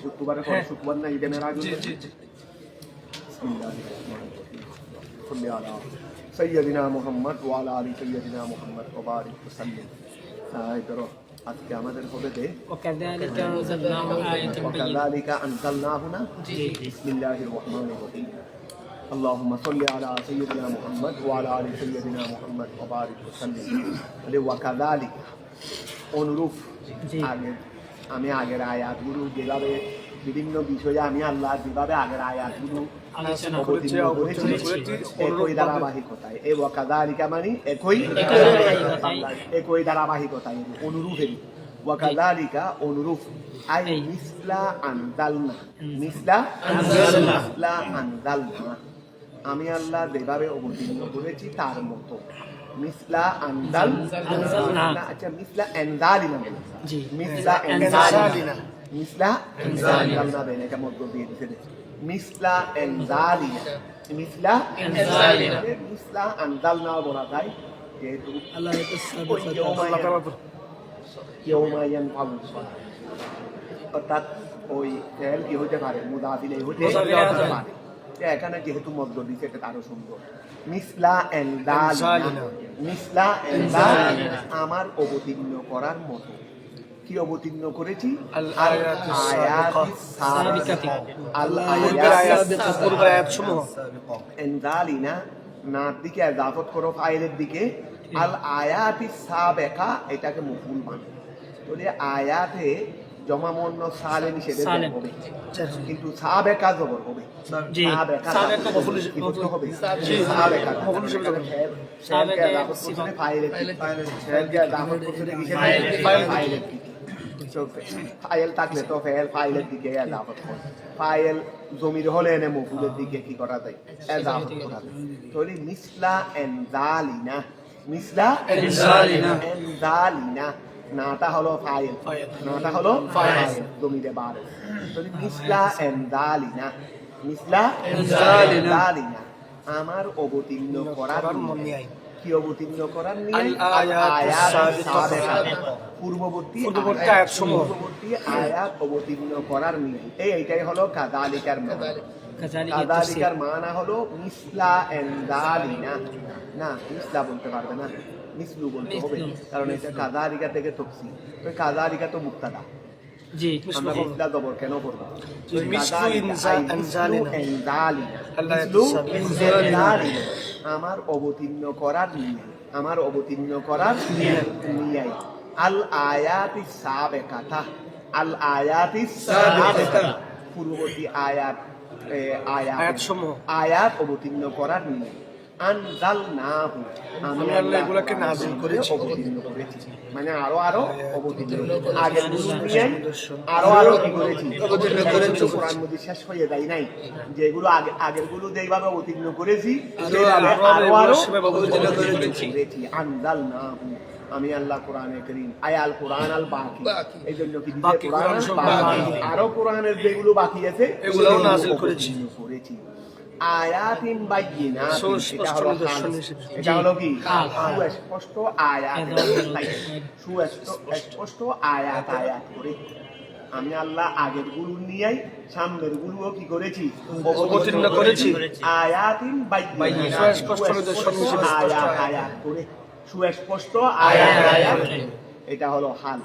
শুক্রবারে পরে শুক্রবার না ঈদের আগে صل على سيدنا محمد وعلى آل سيدنا محمد وبارك وسلم আজকে আমাদের হবে যে وكذلك أنزلناه بسم الله الرحمن الرحيم اللهم صل على سيدنا محمد وعلى آل سيدنا محمد وبارك وسلم وكذلك অনুরূপ আমি আগের আয়াতগুলো যেভাবে বিভিন্ন বিষয়ে আমি আল্লাহ যেভাবে আগের আয়াতগুলো একই ধারাবাহিকতায় এই ওয়াকাযালিকা মানে একই ধারাবাহিকতায় অনুরূপের ওয়াকাযালিকা অনুরূপ আই মিসলা আনজালনা আমি আল্লাহ যেভাবে অবতীর্ণ করেছি তার মতো মিসলা আনজালনা আচ্ছা মিসলা আনজালিনা মিসলা আনজালিনা দেন এটা মধ্য দিয়ে দিতে মিসলা আনজালনা বলা যায় যেহেতু অর্থাৎ ওই ফেল কি হতে পারে মুদাফিলে হতে পারে এখানে যেহেতু মধ্য দিচ্ছে এটা আরো সুন্দর মিসলা আনজালিনা আমার অবতীর্ণ করার মতো কি অবতীর্ণ করেছি নার দিকে ইজাফত করো ফাইলের দিকে আল আয়াতি সাবেকা এটাকে মফুল মানে তো আয়াতে জমা মন্ন সালে নিষেধে হবে কিন্তু সাবেকা জবর হবে সাবেকা মফুল হবে সাবেকা মফুল হিসেবে সাবেকা ইজাফত করতে ফাইলের ইজাফত করতে ফাইলের ফাইল থাকলে তো ফাইলের দিকে ইজাফত করে ফাইল জমির হলে এনে মফুলের দিকে কি করা যায় ইজাফত করা যায় তাহলে মিসলা এনজালিনা নাটা হলো ফাইল জমিরে বার তাহলে মিসলা এনজালিনা আমার অবতীর্ণ করার কি অবতীর্ণ করার নিয়ে পূর্ববর্তী আয়াত অবতীর্ণ করার নিয়ে এইটাই হলো কাযালিকার মানা কাযালিকার মানা হলো মিসলা এনজালিনা না মিসলা বলতে পারবে না মিসলু বলতে হবে কারণ এটা কাযালিকা থেকে তফসিল ওই কাযালিকা তো মুবতাদা জি আমরা মিসলা জবর কেন করব আমার অবতীর্ণ করার নিয়ে আল আয়াতিস সাবেকাতা পূর্ববর্তী আয়াত অবতীর্ণ করার নিয়ে আনজালনাহু আমি আল্লাহ এগুলোকে নাযিল করে অবতীর্ণ করেছি মানে আরো অবতীর্ণ আগের গুলো নিয়ে আরো কি করেছি অবতীর্ণ করেছি কোরআন মধ্যে শেষ হয়ে যায় নাই যেগুলো আগের গুলো যেভাবে অবতীর্ণ করেছি সেভাবে আরো অবতীর্ণ করেছি আনজালনাহু আমি আল্লাহ কোরআনে কারীম আয়াল কোরআন আল বাকি এইজন্য কি দিতে কোরআন আরো কোরআনের যেগুলো বাকি আছে এগুলোও নাযিল করেছি আয়াতিন বাইয়িনাত এটা হলো কি সুস্পষ্ট আয়াত সুস্পষ্ট আয়াত করে আমি আল্লাহ আগের গুলো নিয়েই সামনের গুলোও কি করেছি অবতীর্ণ করেছি আয়াতিন বাইয়িনাত সুস্পষ্ট আয়াত করে সুস্পষ্ট আয়াত এটা হলো হাল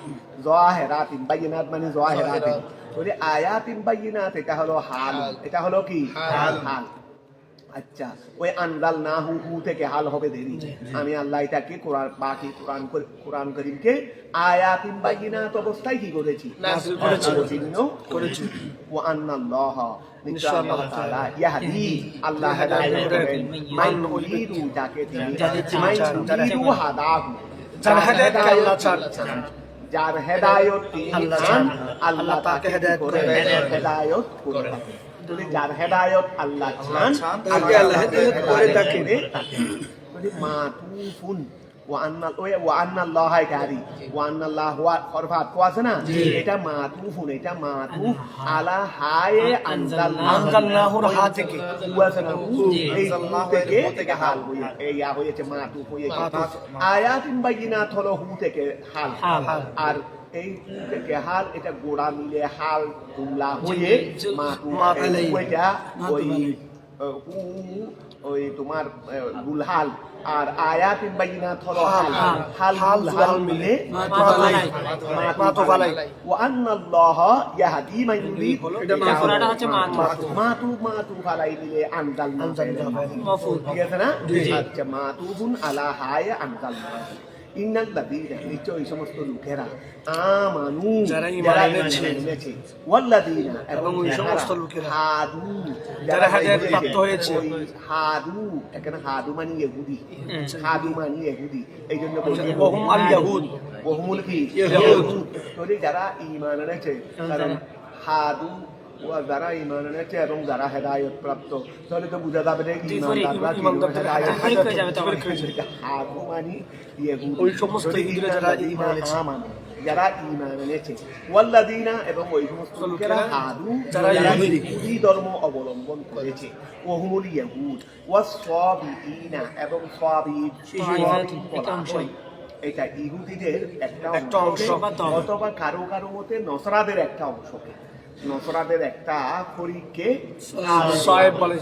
যাহিরাতিন বাইয়িনাত মানে যাহিরাতিন ওই আয়াতিন বাইয়িনাত এটা হলো হাল এটা হলো কি হাল আচ্ছা ওই আনজালনাহু থেকে হাল হবে দেরি আমি আল্লাহ এটাকে কোরআন কারীমকে আয়াতিন বাইয়িনাত অবস্থায় কি করেছি নাযিল করেছি ওয়া আন্নাল্লাহা নিশ্চয় আল্লাহ তাআলা ইয়াহদি আল্লাহ হেদায়েত করেন মান ইউরিদু যাকে তিনি ইউরিদু হাদাহু যার হেদায়েত আল্লাহ চান যার হেদায়েত তিনি চান আল্লাহ তাকে হেদায়েত করেন যার হেদায়েত আল্লাহ চান আল্লাহ হেদায়েত করে তাকে মাতুফুন ওয়া আন্নাল্লাহ গারি ওয়া আন্নাল্লাহ হরফাত কো আছে না এটা মাতুফুন এটা মাতুফ আলা হায়ে আনজালনাহুর হা থেকে আছে না এই থেকে হাল হয়ে এই হয়েছে মাতুফ হয়েছে আয়াতিন বাইয়িনাত হলো হু থেকে হাল আর এই থেকে হাল এটা গোড়া মিলে হাল কুমলা হয়ে ওইটা ওই তোমার গুলহাল আর আয়াতিন বাইনাত হলো হাল হাল মিলে মাতুফালাই ওয়া আন্নাল্লাহা ইয়াহদি মান ইউরিদ এটা মাফুলাটা হচ্ছে মাতুফালাই মিলে আনজালনা মাফুল ঠিক আছে না আচ্ছা মাতুবুন আলা হায়া আনজালনা ইন্নাল্লাযীনা নিশ্চয়ই সমস্ত লোকেরা আমানু যারা ঈমান এনেছে ওয়াল্লাযীনা এবং ওই সমস্ত লোকেরা হাদু যারা হেদায়েত প্রাপ্ত হয়েছে হাদু এখানে হাদু মানে ইহুদি হাদু মানে ইহুদি এইজন্য বলি ওহুম আল ইয়াহুদ ওহুমুল কি ইয়াহুদ তো যারা ঈমান এনেছে কারণ হাদু যারা ঈমান এনেছে এবং যারা হেদায়েত প্রাপ্ত তাহলে তো বুঝা যাবে যে ঈমানদাররা হাদু মানে ইহুদি ওই সমস্ত ইহুদিরা যারা ঈমান এনেছে যারা ঈমান এনেছে ওয়াল্লাযীনা এবং ওই সমস্ত লোকেরা হাদু যারা ইহুদি ধর্ম অবলম্বন করেছে ওহুমুল ইয়াহুদ ওয়াস-সাবিঈনা এবং সাবিঈন এটা ইহুদিদের একটা অংশ অথবা কারো কারো মতে নসরাদের একটা অংশ নসরাদের একটা ফরিককে সাহেব বলে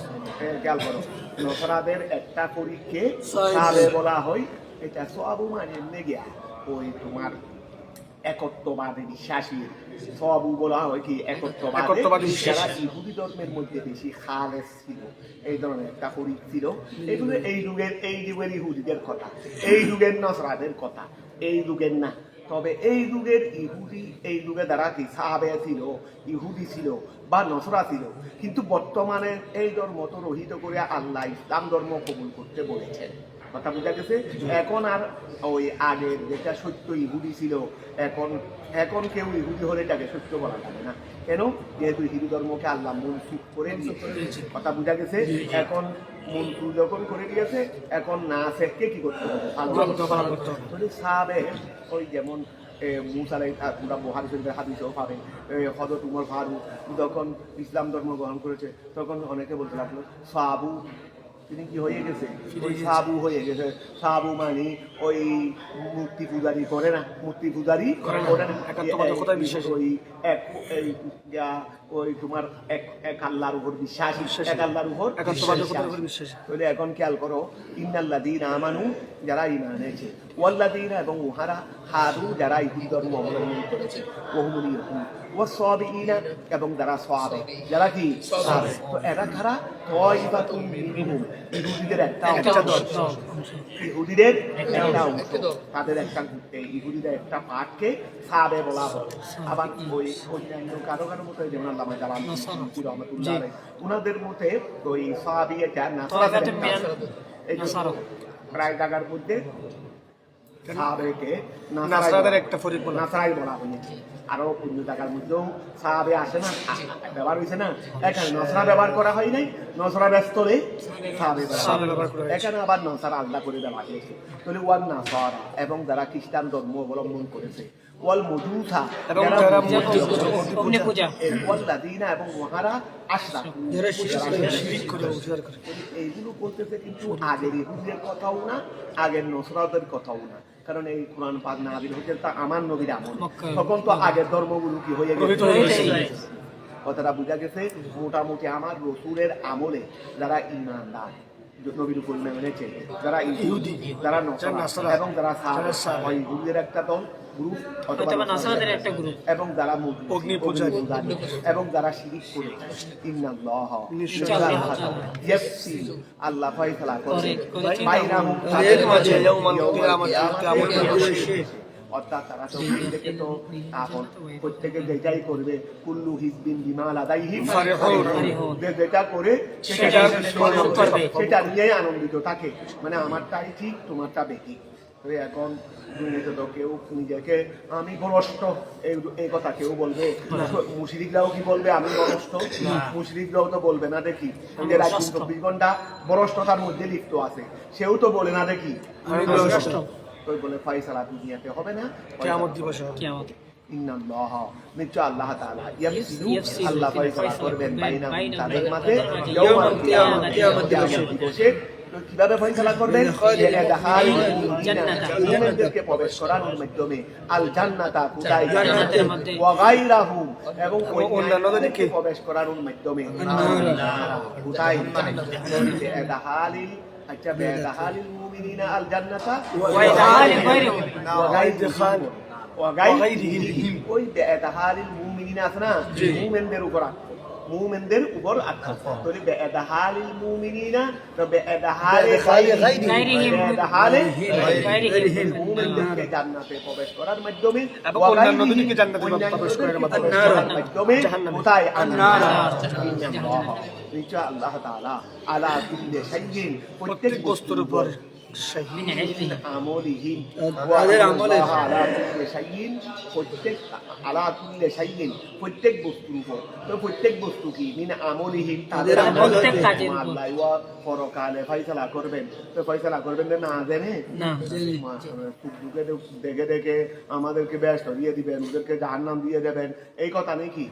খেয়াল করো নসরাদের একটা ফরিককে সাহেব বলা হয় এটা সওয়াবু মানে নেগিয়া ওই তোমার একত্ববাদে বিশ্বাসী সওয়াবু বলা হয় কি একত্ববাদী যারা ইহুদি ধর্মের মধ্যে বেশি খালেস ছিল এই ধরনের একটা ফরিক ছিল এগুলো এই যুগের ইহুদিদের কথা এই যুগের নসরাদের কথা এই যুগের না তবে এই যুগের ইহুদি এই যুগে যারা কি সাহাবে ছিল ইহুদি ছিল বা নসরা ছিল কিন্তু বর্তমানে এই ধর্ম তো রহিত করে আল্লাহ ইসলাম ধর্ম কবুল করতে বলেছেন কথা বোঝা গেছে এখন আর ওই আগের যেটা সত্য ইহুদি ছিল এখন কেউ ইহুদি হলে তাকে সত্য বলা যাবে না কেন যেহেতু হিন্দু ধর্মকে আল্লাহ মনসুখ করে দিয়েছে কথা বোঝা গেছে এখন মনসুখ যখন করে দিয়েছে এখন না শেখকে কি করতে হবে সাহাবে ওই যেমন মুসালাই তোমরা বুখারী শরীফের হাদিসেও পাবেন হযরত উমর ফারুক যখন ইসলাম ধর্ম গ্রহণ করেছে তখন অনেকে বলতে লাগলো সাহাবু তিনি কি হয়ে গেছে ওই সাবু হয়ে গেছে সাবু মানে ওই মূর্তি পূজারি করে না মূর্তি পূজারি ওই ওই তোমার এক আল্লাহর উপর বিশ্বাসী এক আল্লাহর উপর তাহলে এখন খেয়াল করো ইন্নাল্লাযীনা আমানু যারা ঈমান এনেছে ওয়াল্লাযীনা এবং উহারা হাদু যারা ইহুদি ধর্ম অবলম্বন করেছে ওহুমুল ইয়াহুদ ওয়াস-সাবিঈনা এবং যারা সাহাবে যারা কি সাহাবে তো এরা কারা তাইফাতুম মিনহুম ইহুদিদের একটা অংশ ইহুদিদের একটা অংশ তাদের একটা ইহুদিদের একটা পার্টকে সাহাবে বলা হয় আবার ওই অন্যান্য কারো কারো মতে যেমন আল্লামা জালাল রহমাতুল্লাহ আলাইহি উনাদের মতে ওই সাহাবী এটা নাসারা প্রায় জায়গার মধ্যে সাহাবেকে নাসারাদের একটা ফরিক নাসারাই বলা হয়েছে আরো অন্য জায়গার মধ্যেও সাহাবে আসে না ব্যবহার হয়েছে না এখানে নসরা ব্যবহার করা হয় নাই নসরা ব্যস্তলে সাহাবে ব্যবহার করা এখানে আবার নসরা আলাদা করে দেওয়া হয়েছে তাহলে ওয়ান নাসারা এবং যারা খ্রিস্টান ধর্ম অবলম্বন করেছে ওয়াল মজুসা এবং যারা অগ্নি পূজা ওয়াল্লাযীনা এবং ওয়াহারা আশরাকু যারা শিরক করে এইগুলো বলতেছে কিন্তু আগের ইহুদিদের কথাও না আগের নসরাদের কথাও না কারণ এই কোরআন পাক নাযিল হয়েছে তা আমার নবীর আমল তখন তো আগের ধর্মগুলো কি হয়ে গেছে কথাটা বোঝা গেছে মোটামুটি আমার রাসূলের আমলে যারা ঈমানদার নবীর উপর ঈমান এনেছে যারা ইহুদি যারা নসরা এবং যারা সাহাবা ইহুদিদের একটা দল গ্রুপ অথবা নাসারাদের একটা গ্রুপ এবং যারা অগ্নি পূজারী এবং যারা শিরক করে ইন্নাল্লাহ ইয়াফসি আল্লাহ ফায়সালা করে বাইনাহুম তাদের মাঝে ইয়াউমাল কিয়ামত অর্থাৎ তারা তো প্রত্যেকে তো এখন প্রত্যেকে যেটাই করবে কুল্লু হিজবিন বিমা লাদাইহিম ফারিহুন যেটা করে সেটা নিয়েই আনন্দিত থাকে মানে আমারটাই ঠিক তোমারটা বেঠিক এখন দুনিয়াতে তো কেউ নিজেকে আমি ভ্রষ্ট এই কথা কেউ বলবে মুশরিকরাও কি বলবে আমি ভ্রষ্ট মুশরিকরাও তো বলবে না দেখি যে রাত 24 ঘন্টা ভ্রষ্টতার মধ্যে লিপ্ত আছে সেও তো বলে না দেখি আমি ভ্রষ্ট ওই বলে ফয়সালা দুনিয়াতে হবে না কিয়ামত দিবসে কিয়ামত ইন্নাল্লাহ নিশ্চয় আল্লাহ তাআলা ইয়াফসিলু আল্লাহ ফয়সালা করবেন বাইনাহুম তাদের মাঝে ইয়াউমাল কিয়ামত দিবসে তো তো কিভাবে ফয়সালা করবেন মুমিনদেরকে প্রবেশ করানোর মাধ্যমে আল জান্নাতা কোথায় জান্নাতের মধ্যে ওয়া গায়রাহুম এবং অন্যান্যদেরকে প্রবেশ করানোর মাধ্যমে কোথায় বেদাহালিল আচ্ছা বেদাহালিল মুমিনিনা আল জান্নাতা ওয়া গায়রিহিম ওই বেদাহালিল মুমিনিনা আছে না মুমিনদের উপর আত্মা তাহলে বেদাহালিল মুমিনিনা তো বেদাহালি গায়রিহিম মুমিনদেরকে জান্নাতে প্রবেশ করার মাধ্যমে এবং অন্যান্যদেরকে জান্নাতে প্রবেশ করার মাধ্যমে কোথায় আন্নার আল্লাহ তাআলা আলা কুল্লি শাইইন প্রত্যেক বস্তুর উপর আমলিহি তাদের আমলে আলা কুল্লি শাইইন প্রত্যেক আলা কুল্লি শাইইন প্রত্যেক বস্তুর উপর তো প্রত্যেক বস্তু কি মিন আমলিহি তাদের প্রত্যেক কাজের উপর আল্লাহ ওয়া পরকালে ফয়সালা করবেন তো ফয়সালা করবেন না জেনে না দেখে দেখে আমাদেরকে ব্যস্ত দিয়ে দিবেন ওদেরকে জাহান্নাম দিয়ে দেবেন এই কথা নেই কি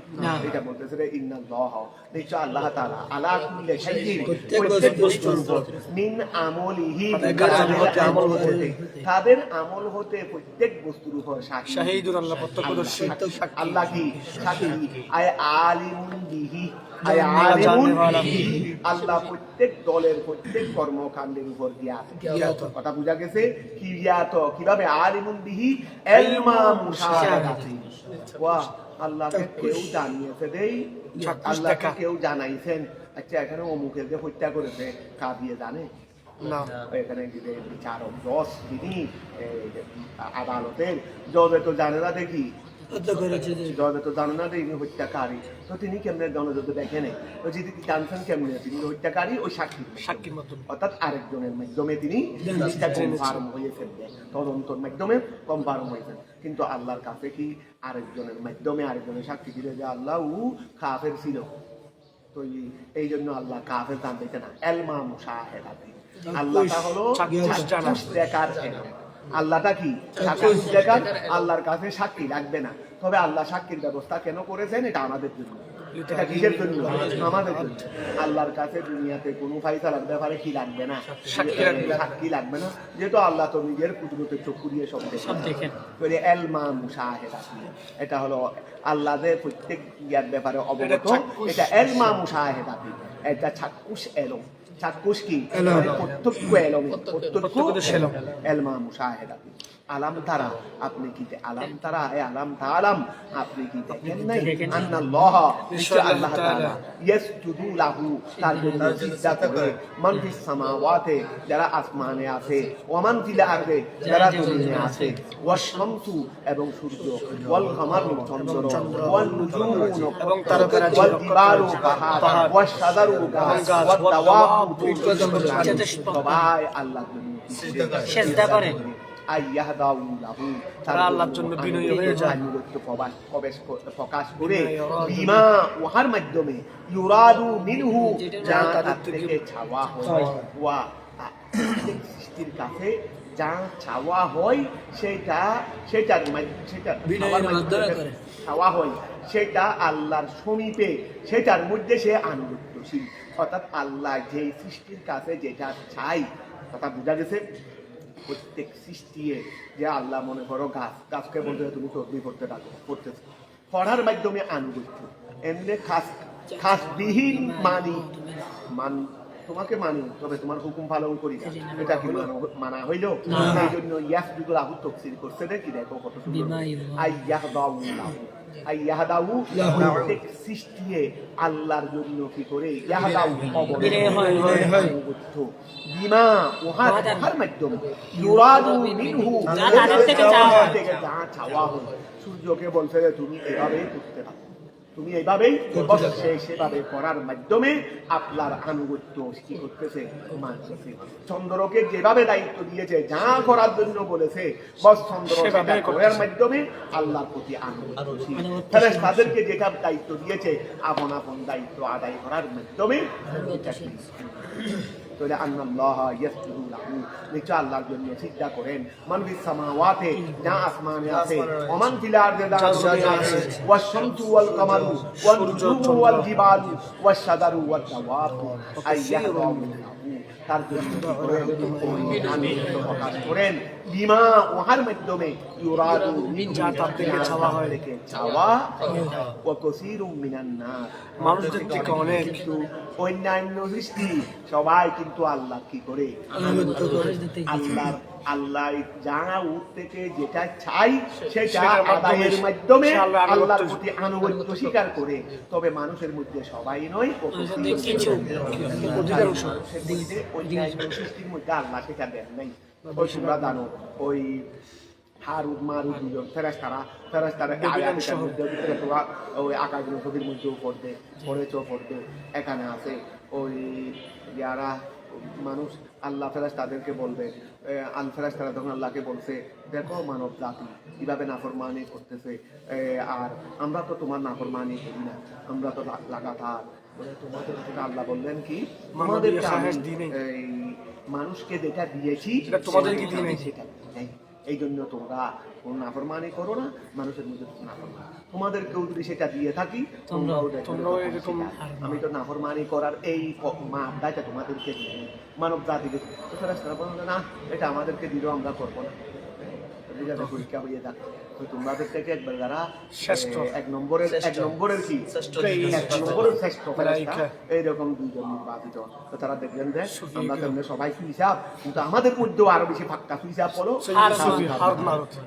এটা বলতেছে রে ইন্নাল্লাহ নিশ্চয় আল্লাহ তাআলা আলা কুল্লি শাইইন প্রত্যেক বস্তুর উপর মিন আমলিহি তাদের আমল হতে প্রত্যেক বস্তুর উপর শাহিদুন আল্লাহ প্রত্যক্ষদর্শী আল্লাহ কি সাক্ষী আয় আলিমুন বিহি আয় আলিমুন বিহি আল্লাহ প্রত্যেক দলের প্রত্যেক কর্মকাণ্ডের উপর জ্ঞাত কথা বুঝা গেছে কি জ্ঞাত কিভাবে আলিমুন বিহি ইলমা মুশাহাদাতি ওয়া আল্লাহকে কেউ জানিয়েছে দেই আল্লাহকে কেউ জানাইছেন আচ্ছা এখানে অমুকেরকে হত্যা করেছে কা দিয়ে জানে না এখানে বিচারক জজ তিনি আদালতের জজে তো জানে না দেখি জজে তো জানে না তিনি হত্যাকারী তো তিনি কেমনে জনজতে দেখে নেই তো যদি জানছেন কেমনে তিনি হত্যাকারী ওই সাক্ষীর মাধ্যমে অর্থাৎ আরেকজনের মাধ্যমে তিনি কনফার্ম হয়েছেন তদন্তর মাধ্যমে কনফার্ম হয়েছেন কিন্তু আল্লাহর কাছে কি আরেকজনের মাধ্যমে আরেকজনের সাক্ষী দিলে যে আল্লাহ কাফের ছিল তো এই জন্য আল্লাহ কাফের জানতে না এলমা মুশাহেদাতি আল্লাহটা হলো চাক্ষুষ দেখার এলম আল্লাহটা কি চাক্ষুষ দেখার আল্লাহর কাছে সাক্ষী লাগবে না তবে আল্লাহ সাক্ষীর ব্যবস্থা কেন করেছেন এটা আমাদের জন্য এটা কিসের জন্য আমাদের জন্য আল্লাহর কাছে দুনিয়াতে কোনো ফয়সালার ব্যাপারে কি লাগবে না সাক্ষী লাগবে না যেহেতু আল্লাহ তো নিজের কুদরতের চক্ষু দিয়ে সব দেখেন এলমা মুশাহেদাতি এটা হলো আল্লাহর প্রত্যেক ইয়ার ব্যাপারে অবগত এটা এলমা মুশাহেদাতি এটা চাক্ষুষ এলম চাক্ষুষ কি প্রত্যক্ষ এলম প্রত্যক্ষ এলমা মুশাহেদাতি আলাম তারা আপনি কি আলাম তারা আলাম তাআলাম আপনি কি দেখেন নাই আন্নাল্লাহ নিশ্চয় আল্লাহ তাআলা ইয়াসজুদু লাহু তার জন্য সিজদা করে মান ফিস সামাওয়াতি যারা আসমানে আছে ওয়া মান ফিল আরদি যারা জমিনে আছে ওয়াশ শামসু এবং সূর্য ওয়াল কামারু চন্দ্র ওয়ান নুজুমু এবং তারকারা ওয়াল জিবালু পাহাড় ওয়াশ শাজারু গাছ ওয়াত দাওয়াবু সবাই আল্লাহর জন্য সিজদা করে তারা আল্লাহর জন্য বিনয়ী হয়ে যায় প্রকাশ করে বিমা উহার মাধ্যমে ইউরাদু মিনহু যা তার থেকে চাওয়া হয় ওয়া সৃষ্টির কাছে যা চাওয়া হয় সেটার চাওয়া হয় সেটা আল্লাহর সমীপে সেটার মধ্যে সে আনুগত্যশীল অর্থাৎ আল্লাহ যে সৃষ্টির কাছে যেটা চাই কথা বোঝা গেছে প্রত্যেক সৃষ্টি যে আল্লাহ মনে করো গাছকে বলতে তুমি তসবিহ করতে থাকো করতেছো পড়ার মাধ্যমে আনুগত্য এমনি খাসবিহীন তোমাকে মানি তবে তোমার হুকুম পালন করি না এটা কি মানা হইল এই জন্য ইয়াসজুদু লাহু তাফসীর করছে দেখি দেখো কত সুন্দর প্রত্যেক সৃষ্টি আল্লাহর জন্য কি করে বিমা উহার মাধ্যমে ইউরাদু মিনহু যা চাওয়া হয় সূর্যকে বলছে যে তুমি এভাবেই করতে পারো তুমি এইভাবেই সেভাবে করার মাধ্যমে আপনার আনুগত্য কি করতেছে মানতেছে চন্দ্রকে যেভাবে দায়িত্ব দিয়েছে যা করার জন্য বলেছে বস চন্দ্র করার মাধ্যমে আল্লাহর প্রতি আনুগত্যশীল ফেরেশতাদেরকে যেটা দায়িত্ব দিয়েছে আপন আপন দায়িত্ব আদায় করার মাধ্যমে তাহলে আল্লাহ ইয়াসজুদু লাহু নিশ্চয় আল্লাহর জন্য সিজদা করেন মান ফিস সামাওয়াতি যা আসমানে আছে ওয়া মান ফিল আরদি যা জমিনে আছে ওয়াশ শামসু ওয়াল কামারু ওয়ান নুজুমু ওয়াল জিবালু ওয়াশ শাজারু ওয়াত দাওয়াবু আইয়াহু তার জন্য আনন্দ প্রকাশ করেন বিমা ওহার মাধ্যমে ইউরাদু যা তার থেকে চাওয়া হয়। চাওয়া ওয়া কাসীরুম মিনান নাস মানুষদের থেকে অনেক কিন্তু অন্যান্য সৃষ্টি সবাই কিন্তু আল্লাহ কি করে আল্লাহ যা উঠ থেকে যেটা চাই সেটা আদায়ের মাধ্যমে আল্লাহর প্রতি আনুগত্য স্বীকার করে। তবে মানুষের মধ্যে সবাই নয়, অন্যান্য সৃষ্টির মধ্যে আল্লাহ সেটা দেন নাই। ওই তোমরা জানো ওই হারুদ মারুদ দুজন ফেরেশতারা আয়াতের মধ্যে তোমরা ওই আকাশগুলো ছবির মধ্যেও পড়বে এখানে আছে ওই যারা মানুষ আল্লাহ ফেরেশতাদেরকে বলবে ফেরেশতারা তখন আল্লাহকে বলছে দেখো মানব জাতি কিভাবে নাফরমানি করতেছে, আর আমরা তো তোমার নাফরমানি করি না, আমরা তো লাগাতার তোমাদের আল্লাহ বললেন কি তোমাদেরকে এই মানুষকে যেটা দিয়েছি তোমাদেরকে দিয়ে নাই সেটা নেই, এই জন্য তোমরা কোনো নাফরমানি করো না, মানুষের মধ্যে নাফরমানি তোমাদেরকেও যদি সেটা দিয়ে থাকি তোমরাও এরকম আমি তো নাফরমানি করার এই মাপদায়টা তোমাদেরকে দিই মানব জাতিকে। তো ফেরেশতারা বলল না এটা আমাদেরকে দিলেও আমরা করবো না, পরীক্ষা হয়ে যাক। তো তোমাদের থেকে একবার যারা এক নম্বরের কি এক নম্বরের শ্রেষ্ঠ ফেরেশতা এইরকম দুইজন নির্বাচিত। তো তারা দেখলেন যে আমরা তেমনি সবাই হিসাব, কিন্তু আমাদের মধ্যেও আরো বেশি ফাঁকা হিসাব বলো,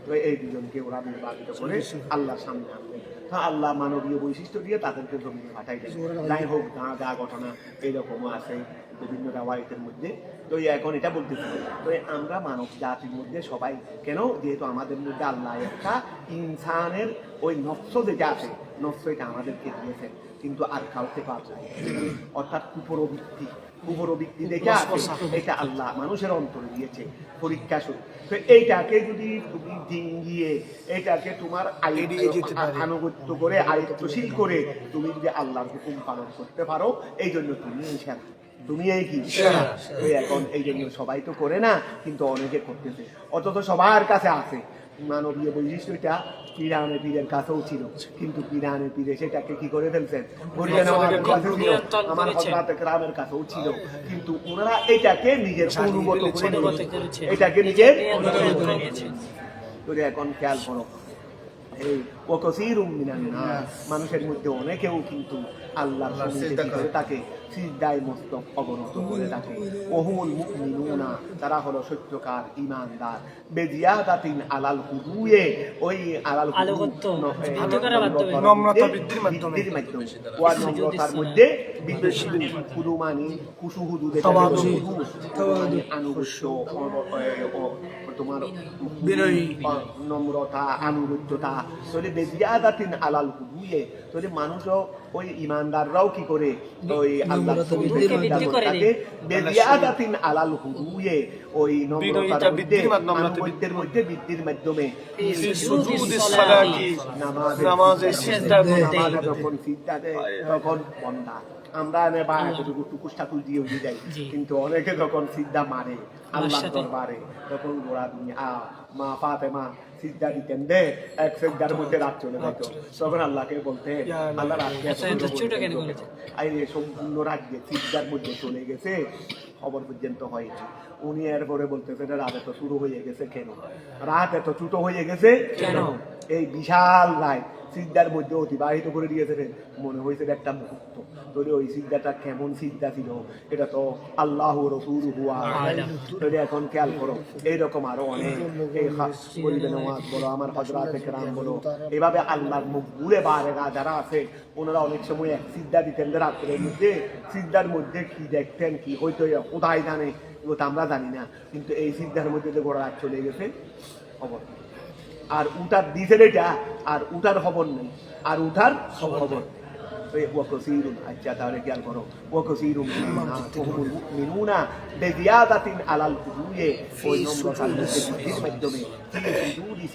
তো এই দুজনকে ওরা নির্বাচিত করে আল্লাহর সামনে আনলেন। আল্লাহ মানবীয় বৈশিষ্ট্য দিয়ে তাদেরকে জমিনে পাঠাইলেন। যাই হোক যা ঘটনা এইরকমও আছে বিভিন্ন রাওয়ায়াতের মধ্যে। তো এখন এটা বলতেছি তো আমরা মানব জাতির মধ্যে সবাই কেন, যেহেতু আমাদের মধ্যে আল্লাহ একটা ইনসানের ওই নফস যেটা আছে নফস এটা আমাদেরকে দিয়েছেন, কিন্তু আর কাউকে পাওয়া যায়, অর্থাৎ কুপরবৃত্তি দেখে আছে এটা আল্লাহ মানুষের অন্তরে দিয়েছে পরীক্ষা শুরু। তো এইটাকে যদি তুমি ডিঙ্গিয়ে এটাকে তোমার আনুগত্য করে আয়ত্তশীল করে তুমি যদি আল্লাহর হুকুম পালন করতে পারো, এই জন্য তুমি এই কি এখন এই জন্য সবাই তো করে না, কিন্তু অনেকে করতেছে, অথচ সবার কাছে আছে মানবীয় বৈশিষ্ট্যটা। পিরানের পীরের কাছেও ছিল, কিন্তু পিরানের পীরে সেটাকে কি করে ফেলছেন, আমার হযরত কেরামের কাছেও ছিল, কিন্তু ওনারা এটাকে নিজের অনুগত করে এটাকে নিজের এখন খেয়াল করো এই ওয়াকাসীরুম মিনান নাস মানুষের মধ্যে অনেকেও কিন্তু আল্লাহর সামনে করে তাকে সিজদায় মস্তক অবনত করে থাকে। ওহুমুল মুমিনুনা তারা হলো সত্যকার ঈমানদার বেজিয়াদাতিন আলাল হুদুয়ে ওই আলাল নম্রতা বৃদ্ধির মাধ্যমে ওয়া নম্রতার মধ্যে হুদু মানে কুশুহুদু আনুগত্য তোমার বিনয়ী নম্রতা আনুগত্যতা তাহলে বেজিয়াদাতিন আলাল হুদুয়ে তাহলে মানুষও ওই ঈমানদাররাও কি করে ওই আল্লাহর সঙ্গে বেজিয়াদাতিন আলাল হুদুয়ে ওই নম্রতার মধ্যে বৃদ্ধির মাধ্যমে নামাজে সিজদা যখন সিজদা দেয় তখন বন্দা আমরা টুকুস ঠাকুর দিয়ে উঠে যাই, কিন্তু অনেকে যখন সিজদা মারে আল্লাহর দরবারে তখন গোড়া দুনিয়া মা ফাতেমা সিজদা দিতেন দে এক সিজদার মধ্যে রাত চলে যেত, তখন আল্লাহকে বলতে আল্লাহ রাতকে সম্পূর্ণ রাজ্যে সিজদার মধ্যে চলে গেছে খবর পর্যন্ত হয়নি। উনি এরপরে বলতেছে রাত এত শুরু হয়ে গেছে কেন, রাত এত ছোট হয়ে গেছে কেন, এই বিশাল রাত সিজদার মধ্যে অতিবাহিত করে দিয়েছিলেন, মনে হয়েছে একটা মুহূর্ত। তোরে ওই সিজদাটা কেমন সিজদা ছিল এটা তো আল্লাহ রসুল হুয়া। তোরে এখন খেয়াল করো এইরকম আরো অনেক বলো আমার হযরতে কেরাম বলো এভাবে আল্লাহর মকবুলে বারেগা যারা আছে ওনারা অনেক সময় এক সিজদা দিতেন রাত্রের মধ্যে, সিজদার মধ্যে কি দেখতেন কি হয়তো কোথায় জানে ওটা আমরা জানি না, কিন্তু এই সিজদার মধ্যে যে গোড়া রাত চলে গেছে খবর, আর উঠার দিছেন এটা আর উঠার খবর নেই, আর উঠার খবর আচ্ছা তাহলে খেয়াল করো ওয়াকাসীরুম মিনুনা বিজিয়াদাতিন আলাল হুদুয়ে ওই নম্রতার মাধ্যমে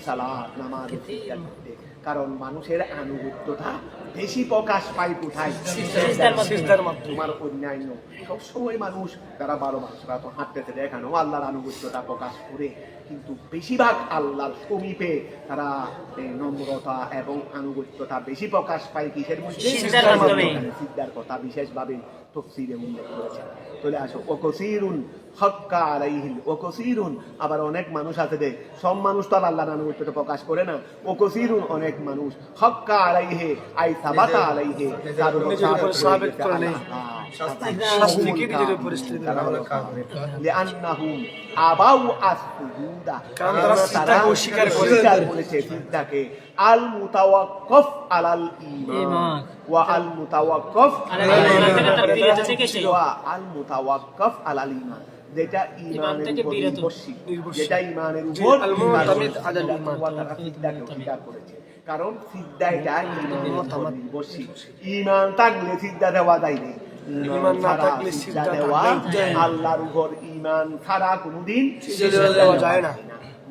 সালাত নামাজ কারণ মানুষের আনুগত্যটা বেশি প্রকাশ পায় কোথায় সিজদার মাধ্যমে। তোমার অন্যান্য সবসময় মানুষ যারা ভালো মানুষরা তো হাঁটতেছে দেখানো আল্লাহর আনুগত্যটা প্রকাশ করে, কিন্তু বেশিরভাগ আল্লাহর সমীপে তারা নম্রতা এবং আনুগত্যতা বেশি প্রকাশ পায় কিসের মধ্যে, সিজদার কথা বিশেষভাবে তাফসীরে উল্লেখ করেছেন। তাহলে আসো ওয়াকাসীরুন হাক্কা আলাইহিল ওয়াকাসীরুন, আবার অনেক মানুষ আছে যে সব মানুষ তো আর আল্লাহর আনুগত্যটা প্রকাশ করে না। ওয়াকাসীরুন অনেক মানুষ হাক্কা আলাইহি আই সাবাতা আলাইহি, তার নিজের উপর সাবিত করে নেয়। শাস্তি কি নিজের উপর স্থির করে। তারা হলো কাফির। লিআন্নাহুম আবাউ আসজুদা, কারণ তারা সিজদাকে অস্বীকার করেছে সিজদাকে। আল মুতাওয়াক্কিফ আলাল ঈমান ওয়া আল মুতাওয়াক্কিফ আল মুতাওয়াক্কিফ আলাল ঈমান, যেটা ঈমানের উপর নির্ভরশীল, যেটা ঈমানের উপর আল মুতামিদ আলাল ঈমান, তারা সিজদাকে অস্বীকার করেছে। কারণ সিজদা এটা ঈমানের উপর নির্ভরশীল। ঈমান থাকলে সিজদা দেওয়া যায় না, ঈমান না থাকলে সিজদা দেওয়া আল্লাহর উপর ঈমান ছাড়া কোনোদিন সিজদা দেওয়া যায় না।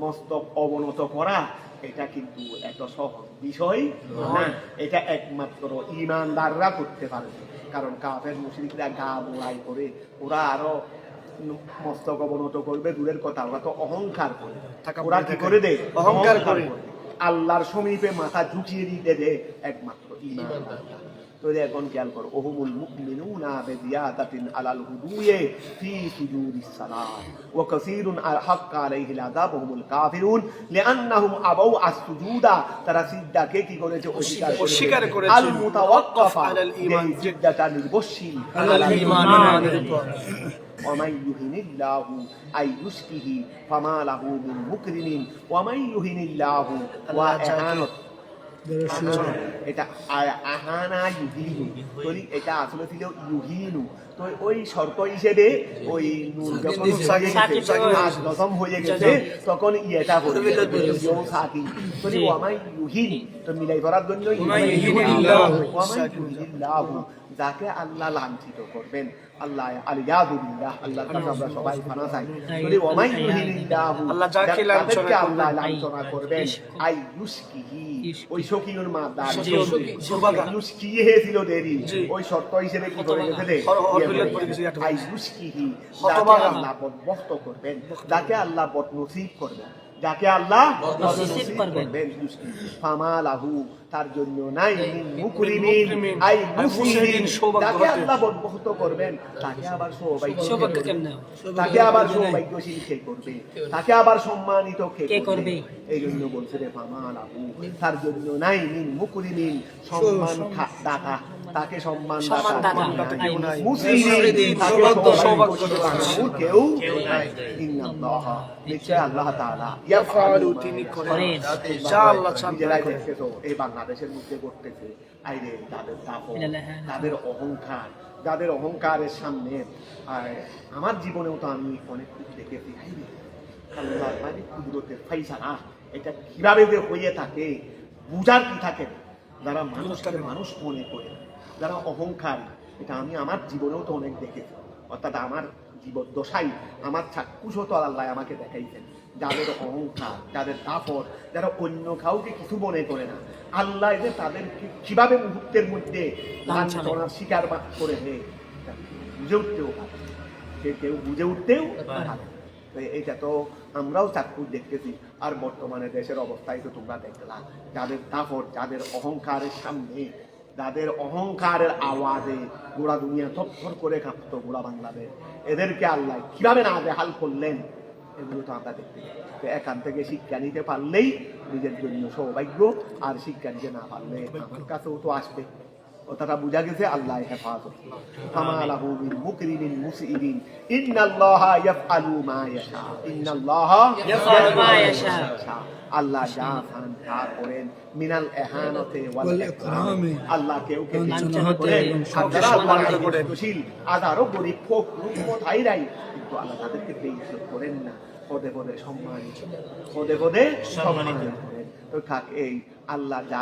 মস্তক অবনত করা এটা কিন্তু এত সহজ বিষয় না, এটা একমাত্র ঈমানদাররা করতে পারবে। কারণ কাফের মুশরিকরা গা বোড়াই করে, ওরা আরো মস্তক অবনত করবে দূরের কথা, ওরা তো অহংকার করে। ওরা কি করে দেয়? অহংকার করে। আল্লাহর সমীপে মাথা ঝুঁকিয়ে দিতে দেয় একমাত্র ঈমানদার। তো এখন খেয়াল করো, ওহুমুল মুমিনুনা বিজিয়াদাতিন আলাল হুদুয়ে ফি সুজুদিস সালাত ওয়া কাসীরুন হাক্কা আলাইহিল আযাব ওহুমুল কাফিরুন লিআন্নাহুম আবাউ আস-সুজুদা, তারা সিজদাকে কি করেছে? অস্বীকার করেছে। আল মুতাওয়াক্কিফ আলাল ঈমান, সিজদাটা নির্ভরশীল আলাল ঈমানের উপর। ومن يهن الله أي يشكه فما له من مكرم ومن يهن الله وإهانة এটা আহানা ইউহিনু, এটা আসলে ছিল ইউহিনু। তো ওই শর্ত হিসেবে ওই নূর যখন দশম হয়ে গেছে তখন ইয়েটা বলবে সাকি, ওয়ামাই ইউহিন, তো মিলাই করার জন্য ওয়ামাই ইউহিনিল্লাহু, যাকে আল্লাহ লাঞ্ছিত করবেন, আল্লাহ আলিয়াযু বিল্লাহ, আল্লাহর কাছে আমরা সবাই পানা চাই। ওয়ামাই ইউহিনিল্লাহু, আল্লাহ যাকে লাঞ্ছনা করবেন, আই ইউশকিহি, ওই শকিনুর মা দান ইউশকিহি ছিল দেরি, ওই শর্ত হিসেবে কি করে গেছে রে আই ইউশকিহি, যাকে আল্লাহ বদবখত করবেন, যাকে আল্লাহ বদনসিব করবেন, যাকে আল্লাহ নসিব করবেন, ফামালাহু, তার জন্য নাই মিন মুকরিমিন আই মুফসিদিন, যাকে আল্লাহ বদবখত করবেন তাকে আবার সৌভাগ্য কেমনে, তাকে আবার সৌভাগ্যশীল কে করবে, তাকে আবার সম্মানিত কে করবে। এই জন্য বলছে রে ফামালাহু, তার জন্য নাই মিন মুকরিমিন, সম্মান দাতা, তাকে সম্মান দাতা কেউ নাই, মুসিদিন সৌভাগ্য কেউ নাই। ইন্নাল্লাহ, নিশ্চয় আল্লাহ তাআলা ইয়াফআলু, তিনি করেন যা আল্লাহ চান। এই বাংলাদেশের মধ্যে ঘটতেছে আইরে তাদের দাপট, তাদের অহংকার, যাদের অহংকারের সামনে আমার জীবনেও তো আমি অনেক কিছু দেখেছি। আইরে আল্লাহর মানে কুদরতের ফাইসালা, এটা কিভাবে যে হয়ে থাকে বুঝার কি থাকে। যারা মানুষটাকে মানুষ মনে করে, যারা অহংকারী, এটা আমি আমার জীবনেও তো অনেক দেখেছি। অর্থাৎ আমার জীবদ্দশাই, আমার চাক্ষুষও তো আল্লাহ আমাকে দেখাইছেন। যাদের অহংকার, যাদের দাপট, যারা অন্য কাউকে কিছু মনে করে না, আল্লাহ যে তাদেরকে কিভাবে মুহূর্তের মধ্যে লাঞ্ছনার শিকার করে বুঝে উঠতেও পারে, কেউ বুঝে উঠতেও পারে। এইটা তো আমরাও চাক্ষুষ দেখতেছি। আর বর্তমানে দেশের অবস্থায় তো তোমরা দেখলা, যাদের দাপট, যাদের অহংকারের সামনে, যাদের অহংকারের আওয়াজে গোড়া দুনিয়া থরথর করে কাঁপতো, গোড়া বাংলাদেশ, এদেরকে আল্লাহ কিভাবে না বেহাল করলেন, এগুলো তো আমরা দেখতে পাই। এখান থেকে শিক্ষা নিতে পারলেই নিজের জন্য সৌভাগ্য, আর শিক্ষা নিতে না পারলে আমার কাছেও তো আসবে। ওটা বুঝা গেছে আল্লাহ হেফাজত। ফামালাহু মিন মুকরিমিন মুসইদিন ইন্নাল্লাহা ইয়াফআলু মা ইয়াশা, ইন্নাল্লাহা ইয়াফআলু মা ইয়াশা, আল্লাহ যা চান তা করেন। মিনাল ইহানাতি ওয়াল ইকরাম, আল্লাহ কেউ কে লাঞ্ছনা করেন, যারা আল্লাহর গরিবশীল, আদারও গরিব হোক কোথায় নাই, কিন্তু আল্লাহ তাদেরকে বেইজ্জত করেন না, পদে পদে সম্মানিত, পদে পদে সম্মানিত করেন। তো এই আল্লাহ যা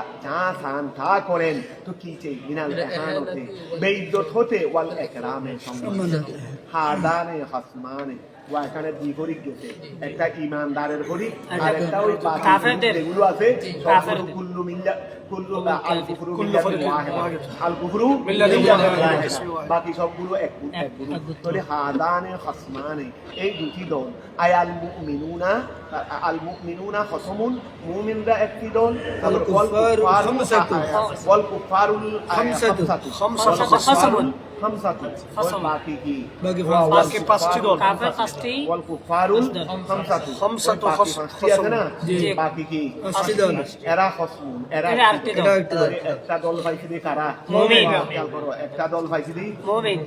চান তা করেন, তো কি চাই? মিনাল ইহানাতি, বেইজ্জত হতে, ওয়াল ইকরামে, সম্মানিত। হাদানে হাসমানে, এখানে দুই গরিব গেছে, একটা ইমানদারের গরিব আর একটা ওই কাফেরদের, যেগুলো আছে সবগুলো কুল্লু মিল্লা, কুল্লু আল কুফরু মিল্লাতুন ওয়াহিদা, আল কুফরু মিল্লাতুন ওয়াহিদা, বাকি সবগুলো এক গ্রুপ। তাহলে হাদানে হাসমানে, এই দুটি দল, আয়াল মুমিনুনা আল মুমিনুনা খসমুন, মুমিনরা একটি দল, তারপর ওয়াল কুফারুল খামসাতু, বাকি কি বাকি পাঁচটি দল। কাফের পাঁচটি, ওয়াল কুফারুল খামসাতু, খামসাতু বাকি পাঁচটি আছে না, বাকি কি পাঁচটি দল। এরা খসমুন, এরা এরা আরেকটি দল। একটা দল পাইছি দি কারা? মুমিন। খেয়াল করো, একটা দল পাইছি দি মুমিন।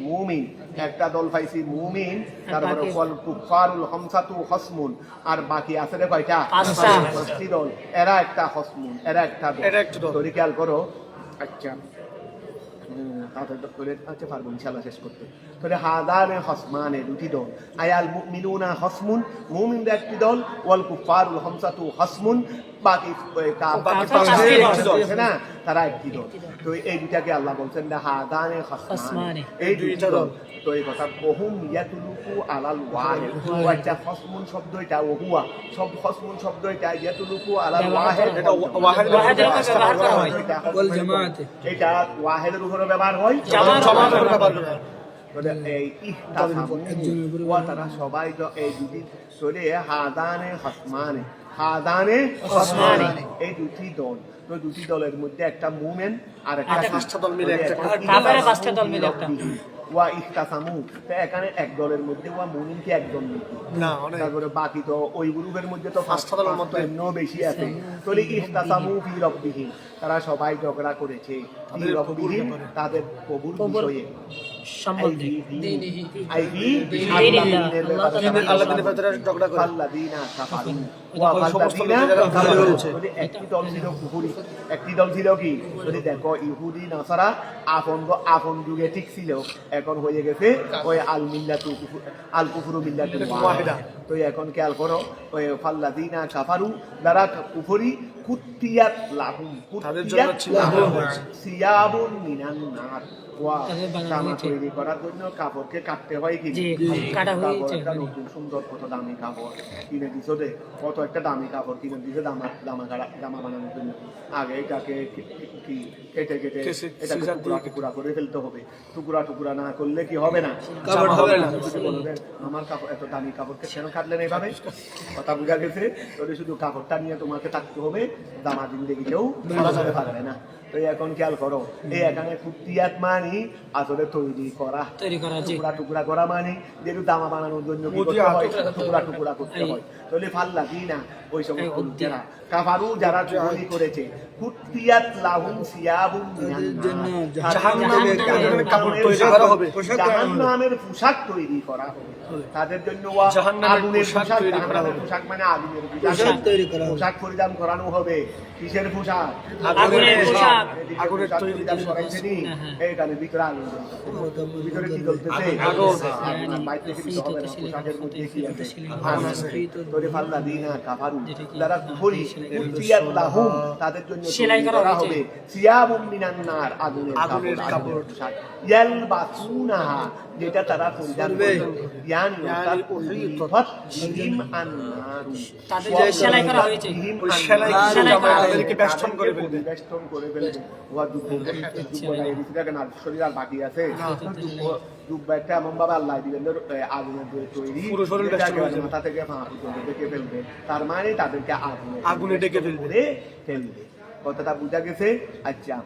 মুমিন, একটা দল পাইছি মুমিন, তারপরে বাকি? ওয়াল কুফারুল খামসাতু খসমুন, আর বাকি আছে রে কয়টা? পাঁচটা। পাঁচটি দল, এরা একটা খসমুন, এরা একটা দল। এরা একটা দল। তোরে খেয়াল করো। আচ্ছা আচ্ছা পারবো ইনশাল্লাহ শেষ করতে। তাহলে হাদানে খসমানে, দুটি দল। আয়াল মুমিনুনা খসমুন, মুমিনরা একটি দল, ওয়াল কুফারুল খামসাতু খসমুন, বাকি পাঁচটি দল আছে না, তারা একটি দল। তো এই দুটাকে আল্লাহ বলছেন না হাদানে খসমানে, খসমানে। এই দুইটা দল। তো এই কথা বহুম ইয়াতুলুকু আলাল ওয়াহিদ, ওয়াইটা খসমুন শব্দ এটা, ওহুয়া সব খসমুন শব্দ এটা, ইয়াতুলুকু আলাল ওয়াহিদ, এটা ওয়াহিদের ব্যবহার করা হয়। ওয়াল জামাআতে। এটা ওয়াহিদের উপরে ব্যবহার হয়, জামাতের ব্যবহার করা হয়। এই ইহতাসামু ওয়া, তারা সবাই এই দুটি চলে হাদানে খসমানে, হাদানে খসমানে, এই দুটি দল। তো দুটি দলের মধ্যে একটা মুমিন আর একটা পাঁচটা দল মিলে একটা কাফেরের পাঁচটা দল মিলে একটা। ওয়া ইহতাসামু, তো এখানে এক দলের মধ্যে ওয়া মুমিন কি একজন নাকি? না, অনেক। তারপরে বাকি তো ওই গ্রুপের মধ্যে তো পাঁচটা দলের মতো বেশি আছে। তাহলে ইহতাসামু ফি রব্বিহিম, তারা সবাই ঝগড়া করেছে ফি রব্বিহিম, তাদের প্রভুর বিষয়ে। সম্বন্ধে। আল্লাহ দিনের ব্যাপারে ঝগড়া করে। একটি দল ছিল কুফুরি, একটি দল ছিল কি? যদি দেখো ইহুদি নাসারা আপন যুগে ঠিক ছিল, এখন হয়ে গেছে ওই আল মিল্লাতু আল কুফুরু মিল্লাতু ওয়াহিদা। তো এখন খেয়াল করো, ওই ফাল্লাযিনা কাফারু, যারা কুফরি, কুত্তিয়াত লাহুম, তাদের জন্য ছিল সিয়াবুন মিনান নার, তাদের বানানো জামা হয়েছে। তৈরি করার জন্য কাপড়কে কাটতে হয় কি? জি, কাটা হয়েছে। একটা নতুন সুন্দর কত দামি কাপড় কিনে দিছো রে, কত একটা দামি কাপড় কিনে দিছে জামা বানানোর জন্য। আগে এটাকে কি কেটে কেটে এটাকে টুকরা করে ফেলতে হবে। টুকরা না করলে কি হবে না? কাপড় হবে না। বলবেন আমার কাপড় এত দামি কাপড়কে কেন কাটলেন এইভাবে? কথা বোঝা গেছে? তোরে শুধু কাপড়টা নিয়ে তোমাকে থাকতে হবে, জামা জিন্দেগি কেউ চলাচলে পারবে না। তো এখন খেয়াল করো, এই এখানে কুত্তিয়াত মানি আসলে তৈরি করা, জি। টুকরা করা মানে যেহেতু দামা বানানোর জন্য কি করতে হয়? টুকরা করতে হয়। তাহলে ফাল্লাযিনা, ওই সমস্ত লোকেরা কাফারু, যারা চুরি করেছে, কুত্তিয়াত লাহুম সিয়াবুম মিনান নার, জাহান্নামের কাপড় তৈরি করা হবে। জাহান্নামের পোশাক তৈরি করা হবে তাদের জন্য। আগুনের পোশাক, জাহান্নামের পোশাক মানে আগুনের পোশাক তৈরি করা হবে। পোশাক পরিধান করানো হবে। কিসের পোশাক? আগুনের পোশাক। আগুনের তৈরি করাইছেনি, এইখানে ভিতরে আগুন জ্বলছে। ভিতরে কি জ্বলতেছে? আগুন। বাইরে থেকে দিতে হবে না, পোশাকের মধ্যে কি আছে? আগুন আছে। তোরে ফাল্লাযিনা কাফারু, যারা কুফরি, কুত্তিয়াত লাহুম, তাদের জন্য সেলাই করা হবে সিয়াবুম মিনান নার, আগুনের কাপড়, পোশাক, ইয়ালবাসুনাহা, যেটা তারা পরিধান করবে। ইয়ানি অর্থাৎ উহিতাত বিহিম আন-নারু, তাদের যে সেলাই করা হয়েছে, ওই সেলাই করে তাদেরকে বেষ্টন করে ফেলবে। বেষ্টন করে ফেলবে। ওয়া দুঃখটাকে না, শরীর আর বাকি আছে। দুঃখটা এমন ভাবে আল্লাহ দিবেন আগুনের তৈরি, পুরো শরীর বেষ্টন হয়ে যাবে। মাথা থেকে পা পর্যন্ত ডেকে ফেলবে। তার মানে তাদেরকে আগুনে ডেকে ফেলবে। কথাটা বুঝা গেছে? আচ্ছা,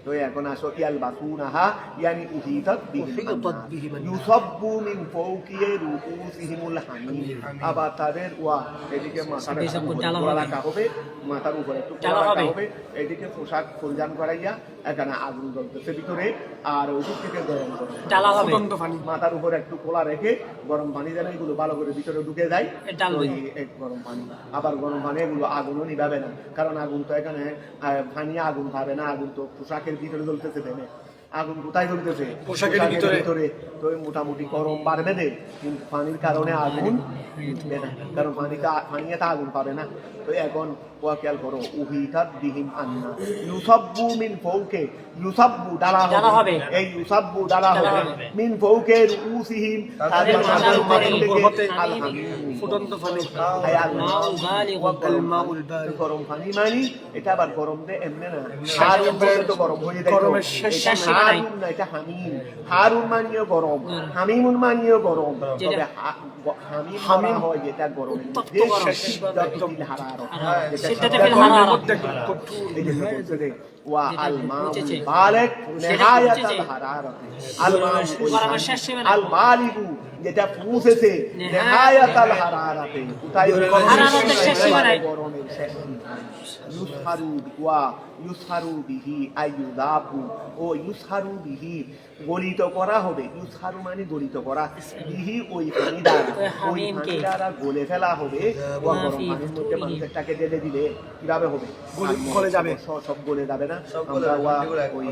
তো এখন আসো ইয়ালবাসুনাহা, ইয়ানি উহিতাত বিহিম, ইউসাব্বু মিন ফাওকি রুউসিহিমুল হামিম। আবার তাদের এদিকে মাথার রাখা হবে, মাথার উপরে একটু রাখা হবে, এদিকে পোশাক পরিধান করাইয়া এখানে আগুন জ্বলতেছে ভিতরে, আর ওই থেকে গরম করে ডালা হবে। মাথার উপরে একটু খোলা রেখে গরম পানি যেন এগুলো ভালো করে ভিতরে ঢুকে যায়, গরম পানি। আবার গরম পানি এগুলো আগুনও নিভাবে না, কারণ আগুন তো এখানে পানি আগুন পাবে না, আগুন তো পোশাকের ভিতরে জ্বলতেছে। দেনে আগুন কোথায় জ্বলতেছে? পোশাকের ভিতরে। তো মোটামুটি গরম বাড়বে দে, কিন্তু পানির কারণে আগুন নিবে না, কারণ পানিতে আগুন পাবে না। তো এখন খেয়াল করো, উহিতাত বিহিম আন্না, ইউসাব্বু মিন ফাওকে, ইউসাব্বু ডালা হবে, এই ইউসাব্বু ডালা হবে মিন ফাওকে রুউসিহিম, তাদের মাথার উপরে থেকে আল হামিম, ফুটন্ত পানি, আল মাউল বারিদ। গরম পানি মানে এটা আবার গরম দে এমনি না, আর উপরে তো গরম হয়ে যায়, গরমের শেষ হারুন না, এটা হামিম। হারুন মানিও গরম, হামিমুন মানিও গরম। তবে হামিম বলা হয় যেটা গরম, যে শিদ্দাতুল হারারত, শিদ্দাতুল হারারত। এই যে বলছে যে ওয়া আল মাউল বালিগ নিহায়াতুল হারারত, আল গরমের শেষ সীমানা। আল বালিগু যেটা পৌঁছেছে নিহায়াতুল হারারতে, কোথায় হারারতের শেষ সীমানায়। গরমের শেষ সীমানায়। ইউসহারু ওয়া ইউসহারু বিহি আইয়ুদাফু, ও ইউসহারু বিহি গলিত করা হবে। ইউসহারু মানে গলিত করা, বিহি ওই পানি দ্বারা, ওই পানি দ্বারা গলে ফেলা হবে। ওয়া গরম পানির মধ্যে মানুষটাকে ঢেলে দিলে কিভাবে হবে? গলে যাবে, সব গলে যাবে না। আমরা ওই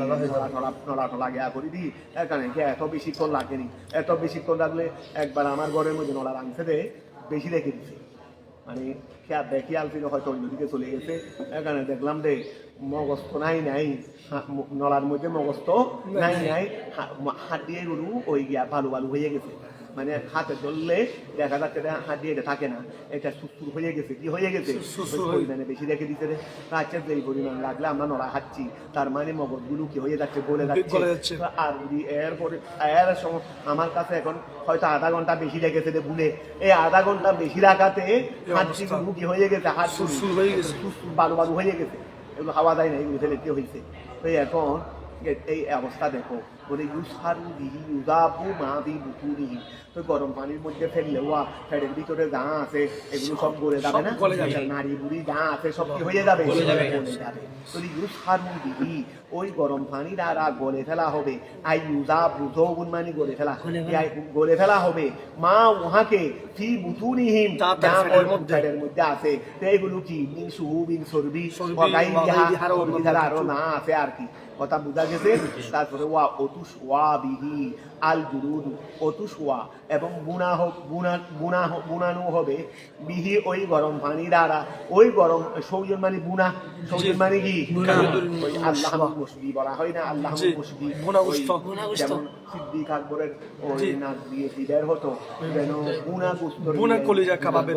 নলা গিয়া করে দিই, এখানে এত বেশিক্ষণ লাগেনি। এত বেশিক্ষণ লাগলে একবার আমার ঘরের মধ্যে নলা রাখতে দে, বেশি রেখে দিছে, মানে দেখি আলফিল হয়তো অন্যদিকে চলে গেছে। এখানে দেখলাম যে মগস্ত নাই নলার মধ্যে মগস্ত নাই, হাত দিয়ে গরু ওই গিয়া বালু হয়ে গেছে। মানে হাতে ধরলে দেখা যাচ্ছে হাত দিয়ে এটা থাকে না, এটা সুসুর হয়ে গেছে। কি হয়ে গেছে? পরিমাণে বেশি রেখে দিতে রে। আচ্ছা, যে পরিমাণ লাগলে আমরা নলা খাচ্ছি, তার মানে মগজগুলো কি হয়ে যাচ্ছে? গলে যাচ্ছে। আর এরপরে আমার কাছে এখন হয়তো আধা ঘন্টা বেশি রেখেছে রে ভুলে, এই আধা ঘন্টা বেশি রাখাতে হাতটি কি হয়ে গেছে? হাত সুসুর হয়ে গেছে, বালু হয়ে গেছে। এগুলো হাওয়া দেয় না, এগুলো ফেলে হয়েছে। তো এখন এই অবস্থা দেখো, বলে ইউসহারু বিহি ইউদাফু মা ফি বুতুনিহি। তো গরম পানির মধ্যে ফেললে পেটের ভিতরে যা আছে এগুলো সব গলে যাবে না? নারী বুড়ি যা আছে সব কি হয়ে যাবে? গলে যাবে। তো ইউসহারু বিহি ওই গরম পানি দ্বারা গলে ফেলা হবে। আই ইউদাফু যৌবন মানে গলে ফেলা, গলে ফেলা হবে। মা উহাকে ফি বুতুনিহিম, যা পেটের মধ্যে আছে। তো এগুলো কি? মিন সুহুবিন চর্বি, আরো না আছে আর কি, কথা বুঝা গেছে। তারপরে ওয়া অতুস ওয়া বিহি আল জুরুদ, অতুস ওয়া এবং বুনানো হবে বিহি ওই গরম পানি দ্বারা। ওই গরম সৌজন মানে বুনা, সৌজন মানে কি? আল্লাহ মুসবি বলা হয় না, আল্লাহ মুসবি, যেমন সিদ্দিক আকবরের ওই নাক দিয়ে বের হতো যেন বুনা কলিজা কাবাবের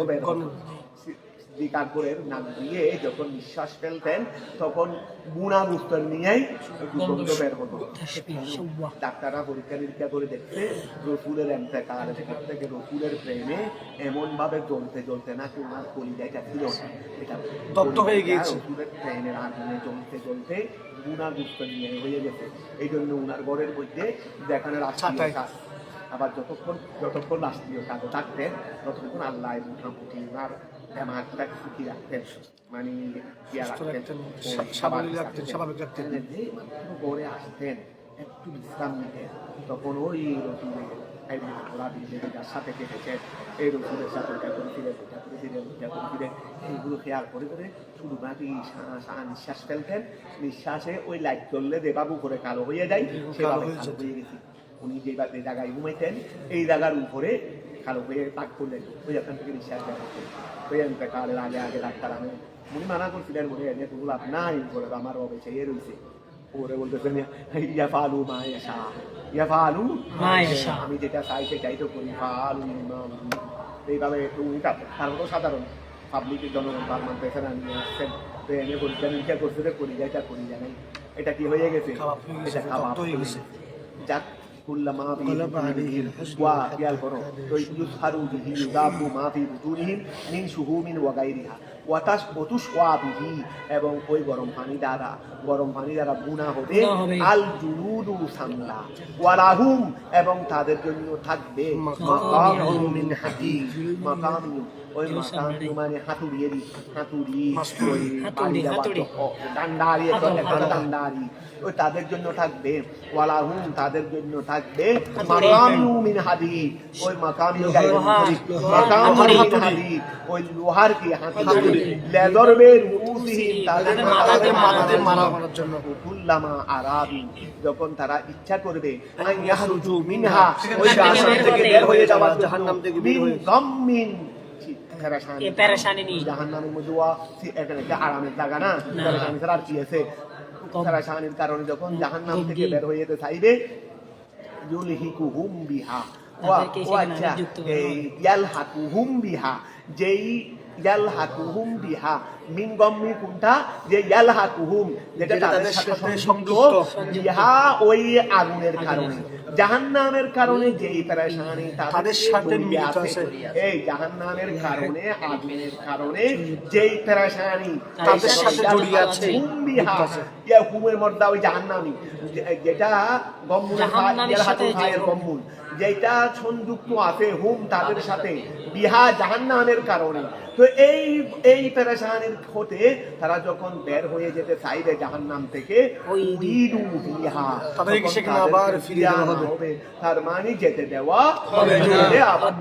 সিদ্দিক আকবরের নাক দিয়ে যখন নিঃশ্বাস ফেলতেন তখন বুনা গুস্তর নিয়েই গন্ধ বের হতো। ডাক্তাররা পরীক্ষা নিরীক্ষা করে দেখছে রসুলের এন্তেকালের পর থেকে রসুলের প্রেমে এমন ভাবে জ্বলতে নাকি ওনার কলিজাটা ছিল এটা দগ্ধ হয়ে গিয়েছে। রসুলের প্রেমের আগুনে জ্বলতে বুনা গুস্তর নিয়ে হয়ে গেছে। এই জন্য ওনার ঘরের মধ্যে যেখানে রাষ্ট্রীয় কাজ, আবার যতক্ষণ রাষ্ট্রীয় কাজে থাকতেন ততক্ষণ আল্লাহ মোটামুটি ওনার দেমাগটা সুখী রাখতেন, মানে ইয়া রাখতেন, স্বাভাবিক রাখতেন। গড়ে আসতেন, একটু বিশ্রাম নিতেন, তখন ওই রসুলের যার সাথে কেটেছেন এই রসুলের সাথে ওটা করেছিলেন, এইগুলো খেয়াল করে শুধু নাকি নিঃশ্বাস ফেলতেন। নিঃশ্বাসে ওই লাইট জ্বললে যেভাবে উপরে কালো হয়ে যায় সেভাবে কালো হয়ে গেছে। উনি যে জায়গায় ঘুমাইতেন এই জায়গার উপরে কালো হয়ে পাক করলেন, ওই এখান থেকে নিঃশ্বাস বেরোতেন। ওই কালের আগে ডাক্তার আমি উনি মানা করছিলেন, বলে এনে কোনো লাভ নাই, বলে আমার রবে চেয়ে রয়েছে। ওরে বলতেছেন ইয়াফালু মা ইয়াশা, ইয়াফালু মা ইয়াশা, আমি যেটা চাই সেটাই তো করি। ফালু এইভাবে উনি তারপরেও সাধারণ পাবলিকের জনগণ তার মানতেছে না, নিয়ে আসছেন। তো এনে পরীক্ষা নিরীক্ষা করছে যে করি যাই, এটা কি হয়ে গেছে? এটা খাবার হয়ে গেছে। যাক কুল্লামা ওয়া করো তো ইউসহারু বিহি ইউদাফু মা ফি বুতুনিহিম মিন শুহুমিন ওয়া গায়রিহা ওয়াতুস ওয়া বিহি, এবং ওই গরম পানি দ্বারা বুনা হবে আল জুলুদু সামলা ওয়ালাহুম, এবং তাদের জন্য থাকবে মাকামুন মিন হাদিদ। মাকামু ওই মাকামু মানে হাতুড়ি, ওই ডান্ডারি, ওই তাদের জন্য থাকবে। ওয়ালাহুম তাদের জন্য থাকবে মাকামু মিন হাদিদ, ওই মাকামু মিন হাদিদ, ওই লোহার কি হাতুড়ি, লেদার বের রুসিহিম তাদের মাথাতে মারার জন্য। কুল্লামা আরাবি যখন তারা ইচ্ছা করবে আইয়াহরুজু মিনহা, ওই জাহান্নাম থেকে বের হয়ে যাওয়ার, জাহান্নাম থেকে বের হয়ে গাম্মিন জাহান্নামের মধ্যে এখানে আরামের জায়গা না, পেরেশানি ছাড়া আর কি আছে? পেরেশানির কারণে যখন জাহান্নাম থেকে বের হয়ে যেতে চাইবে ইউলহিকুহুম বিহা ইয়ালহাকুহুম বিহা, যেই ইয়ালহাকুহুম বিহা মিন গম্মি কোনটা যে ইয়ালহাকুহুম যেটা তাদের সাথে সংযুক্ত ইহা ওই আগুনের কারণে জাহান্নামের কারণে যেই পেরেশানি তাদের সাথে মিলিত আছে এই জাহান্নামের কারণে আগুনের কারণে যেই পেরেশানি তাদের সাথে জড়িয়ে আছে ইয়া হুমের মধ্যে ওই জাহান্নামী যেটা গম্মুল ইয়ালহাকুহুম গম্মুল যেটা সংযুক্ত আছে হুম তাদের সাথে বিহা জাহান্নামের কারণে তো এই পেরেশানির হতে তারা যখন বের হয়ে যেতে চাইবে জাহান্নাম থেকে উইদু বিহা তাদেরকে সেখানে আবার ফিরিয়ে দেওয়া হবে তার মানে যেতে দেওয়া হবে আবার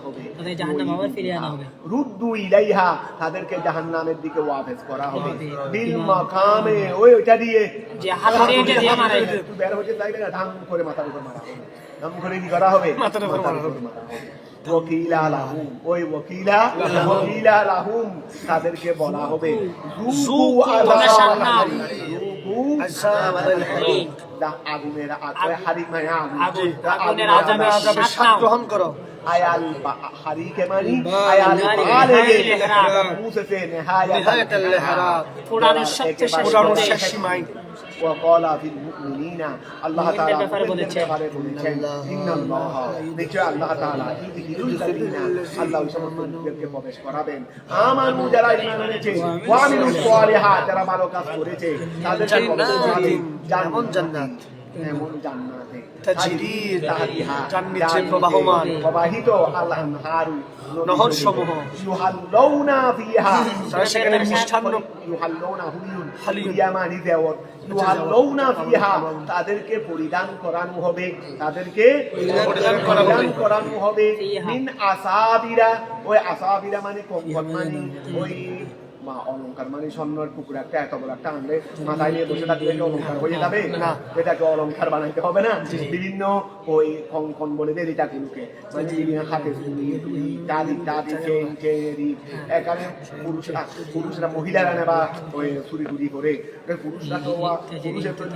হবে তাদের জাহান্নাম আবার ফিরিয়ে আনা হবে রুদ্দু ইলাইহা তাদেরকে জাহান্নামের দিকে ওয়াপস করা হবে বিল মাকামে ওইটা দিয়ে যে হাত দিয়ে মারে বের হতে চাইবে না ধাম করে মাথার উপর মারা হবে ধাম করে কি করা হবে মাথার উপর মারা হবে ওয়াকিলা লাহুম ওই ওয়াকিলা লাহুম তাদেরকে বলা হবে যুকু আযাব আগুনের আগুনের আযাবের স্বাদ গ্রহণ করো আয়াল হারিকে মানি আয়াল বালেগে মুসে নিহায়াতাল লিহরা পুরানোর সবচেয়ে শেষ সীমায় وقال في المؤمنين الله تعالى বলেছেন ইন্নাল্লাহ নিশ্চয় আল্লাহ তাআলা ইউদিলুল যালিনা আল্লাহ সমস্তকে প্রবেশ করাবেন আমানু যারা ঈমান এনেছে ওয়া আমিলুস সালিহাত যারা ভালো কাজ করেছে তাদের জান্নাত এমন জান্নাতে তাজরি তাহতিহা জান্নাতে প্রবাহিত আল আনহারু নহর সমূহ ইউহাল্লাউনা ফিহা সেখানে মিষ্টান্ন ইউহাল্লাউনা হুলিয়ামানি দেওয়াত ইউহাল্লাউনা ফিহা তাদেরকে পরিধান করানো হবে তাদেরকে পরিধান করানো হবে মিন আসাবিরা ওই আসাবিরা মানে কঙ্কন মানে ওই অলঙ্কার মানে স্বর্ণের টুকরা একটা এত বড় একটা আনলে মাথায় নিয়ে বসে থাকলে অলঙ্কার হয়ে যাবে না এটাকে অলঙ্কার বানাইতে হবে না বিভিন্ন ওই কঙ্কন বলে দেয় এটাগুলোকে মানে বিভিন্ন হাতে ইত্যাদি চেন এখানে পুরুষরা মহিলারা নেবা ওই চুরি টুরি করে পুরুষরা তো পুরুষের জন্য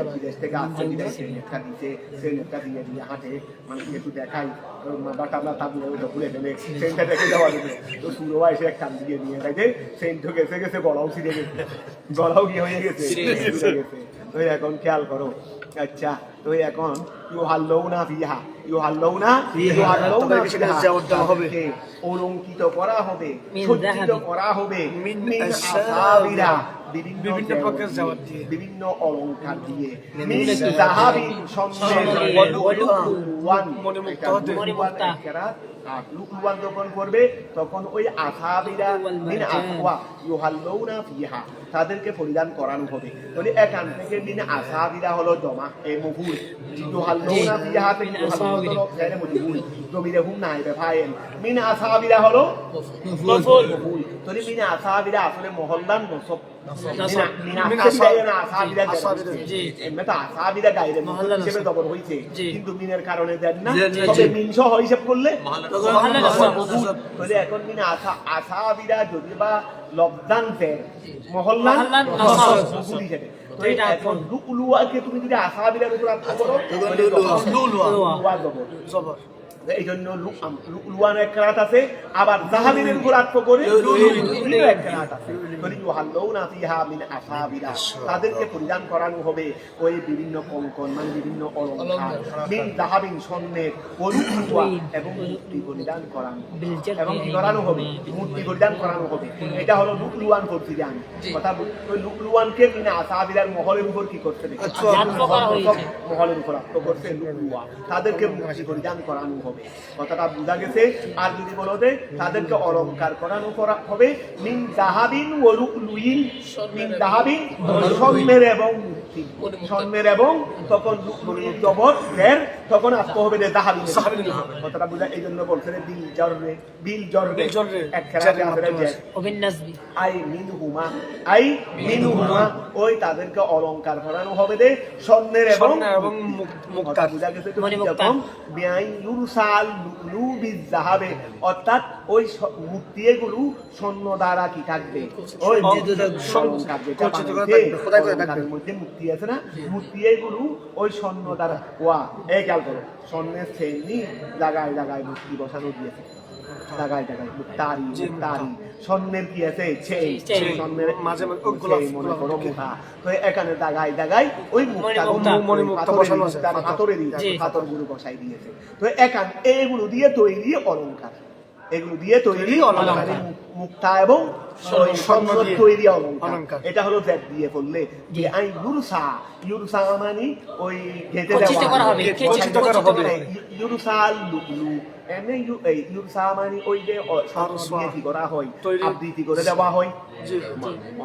বিদেশ থেকে আসছে নেটটা দিতে সেই নেটটা দিয়ে দিয়ে হাঁটে মানে একটু দেখাই বাটা তাবলে ওইটা ভুলে ফেলে সেন্টটা দেখে যাওয়া যাবে তো সুরবা এসে এক কান দিয়ে নিয়ে থাকে সেন্ট গেছে গেছে গলাও ছিঁড়ে গেছে গলাও কি হয়ে গেছে তো এখন খেয়াল করো আচ্ছা তো এখন ইউহাল্লাউনা ফিহা হবে অলঙ্কিত করা হবে সজ্জিত করা হবে মিন আসাবিরা বিভিন্ন প্রকার জাওয়াত দিয়ে বিভিন্ন অলংকার দিয়ে মিন যাহাবিন মণিমুক্তা লুকলুয়ান যখন করবে তখন ওই আসাবিরা মিন আকওয়া ইউহাল্লাউনা ফিহা তাদেরকে পরিধান করানো হবে তাহলে এখান থেকে মিন আসাবিরা হলো জমা এই মফুল ইউহাল্লাউনা ফিহা থেকে ইউহাল্লাউনা ফিহা মফুল জমিরে হুম নাই বেফায়েল মিন আসাবিরা হলো মফুল তাহলে মিন আসাবিরা আসলে মহল্লান নসব কিন্তু মিনের কারণে দেন না মিনস হিসেব করলে এখন মিন আসাবিরা যদি বা লবদান দেন মহল্লা হিসেবে এখন লুকলুয়াকে তুমি যদি আসাবিরার উপর আত্মা করো এই জন্য লুকলুয়ান এক রাত আছে আবার জাহাবিনের উপর আত্মা করে এক রাত আছে তাদেরকে পরিধান করানো হবে ওই বিভিন্ন কঙ্কন মানে বিভিন্ন অলংকার মিন যাহাবিন স্বর্ণের এবং মূর্তি পরিধান করানো এবং কি করানো হবে মূর্তি পরিধান করানো হবে এটা হলো লুকলুয়ান করতে যান কথা ওই লুকলুয়ানকে মিন আসাবিরার মহলের উপর কি করতে হবে মহলের উপর আত্মা করতে লুকলুয়া তাদেরকে মূর্তি পরিধান করানো হবে কথাটা বোঝা গেছে আর যদি বলো যে তাদেরকে অলংকার করানো হবে মিন যাহাবিন ওয়া লুকলুইন মিন যাহাবিন স্বর্ণের এবং স্বর্ণের এবং তখন লুকলুইন জবর এর তখন আসতে হবে যে যাহাবিন কথাটা বোঝা এই জন্য বলছেন বিল জররে এক খেলাতে আমাদের যে ওবিন নাজবি আই মিনহুমা ওই তাদেরকে অলংকার করানো হবে যে স্বর্ণের এবং মুক্তা বোঝা গেছে তুমি যখন বিআই ইউরসাল লুবিজ যাহাবে অর্থাৎ ওই মূর্তি এগুলো স্বর্ণ দ্বারা কি থাকবে ওই মধ্যে মূর্তি আছে না মূর্তি এগুলো ওই স্বর্ণ দ্বারা ওয়া এই খেয়াল করো স্বর্ণের শ্রেণী জায়গায় জায়গায় মূর্তি বসানো দিয়েছে দাগায় দাগায় মুক্তারি মুক্তারি স্বর্ণের কি আছে চেইন চেইন। স্বর্ণের মাঝে মাঝে চেইন গোলাপ মনে করো গোলাপ মুঠা তো এখানে দাগায় দাগায় ওই মুক্তা মণিমুক্তা বসানো আছে। পাথরেরই জি। পাথরগুলো বসাই দিয়েছে তো এখান এইগুলো দিয়ে তৈরি অলংকার এগুলো দিয়ে তৈরি অলংকার মুক্তা এবং ওই স্বর্ণ তৈরি অলংকার এটা হলো জেড দিয়ে বললে যে আই ইউরসা ইউরসা মানে ওই ঘেটে খচিত করা হবে, খচিত করা হবে। ইউরসা লুকলু এমনি ইউরসা মানে ওই যে স্বর্ণ দিয়ে কি করা হয় তৈরি। আবৃত্তি করে দেওয়া হয় জি।